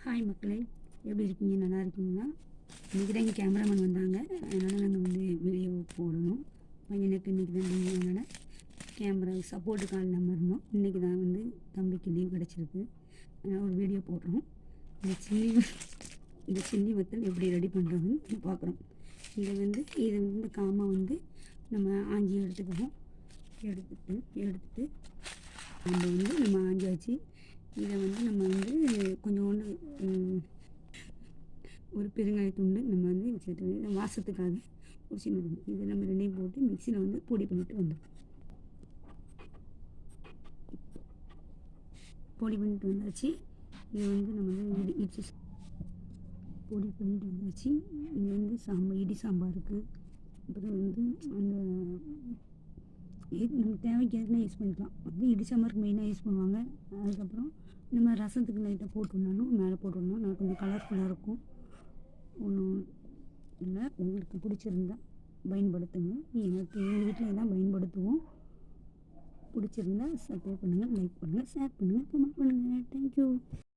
Hi மக்களே, எப்படி இருக்கீங்க? நல்லா இருக்கீங்களா? இன்றைக்கி தான் எங்கள் கேமராமேன் வந்தாங்க. அதனால் நாங்கள் வந்து வீடியோ போடணும். பையனுக்கு இன்றைக்கி தான் லீவ், அதனால் கேமரா சப்போர்ட்டுக்கு ஆள் நம்ம இருந்தோம். இன்றைக்கி தான் வந்து தம்பிக்கு லீவ் கிடச்சிருக்கு. அதனால் ஒரு வீடியோ போடுறோம். இந்த சில்லி வத்தல் எப்படி ரெடி பண்ணுறதுன்னு பார்க்குறோம். இது வந்து காமாக வந்து நம்ம ஆஞ்சி எடுத்துக்கிறோம். எடுத்துட்டு நம்ம ஆஞ்சாச்சு. இதை வந்து நம்ம வந்து கொஞ்சோண்டு ஒரு பெருங்காயத்துண்டு நம்ம வந்து சேர்த்து வாசத்துக்காக ஒரு சின்னது இதை நம்ம ரெண்டையும் போட்டு மிக்சியில் வந்து பொடி பண்ணிட்டு வந்தாச்சு. இதை வந்து நம்ம வந்து இடிச்சு பொடி பண்ணிட்டு வந்தாச்சு. இது வந்து இடி சாம்பாருக்கு, அப்புறம் வந்து அந்த நம்ம தேவைக்கு எதுனா யூஸ் பண்ணிக்கலாம். வந்து இடி சாம்பாருக்கு மெயினாக யூஸ் பண்ணுவாங்க. அதுக்கப்புறம் நம்ம ரசத்துக்கு லைட்டாக போட்டுவிடணும், மேலே போட்டுவிடணும். நான் கொஞ்சம் கலர்ஃபுல்லாக இருக்கும். ஒன்றும் இல்லை, உங்களுக்கு பிடிச்சிருந்தா பயன்படுத்துங்க. எங்கள் வீட்டில் தான் பயன்படுத்துவோம். பிடிச்சிருந்தா சப்ஸ்கிரைப் பண்ணுங்கள், லைக் பண்ணுங்கள், ஷேர் பண்ணுங்கள், கமெண்ட் பண்ணுங்கள். தேங்க்யூ.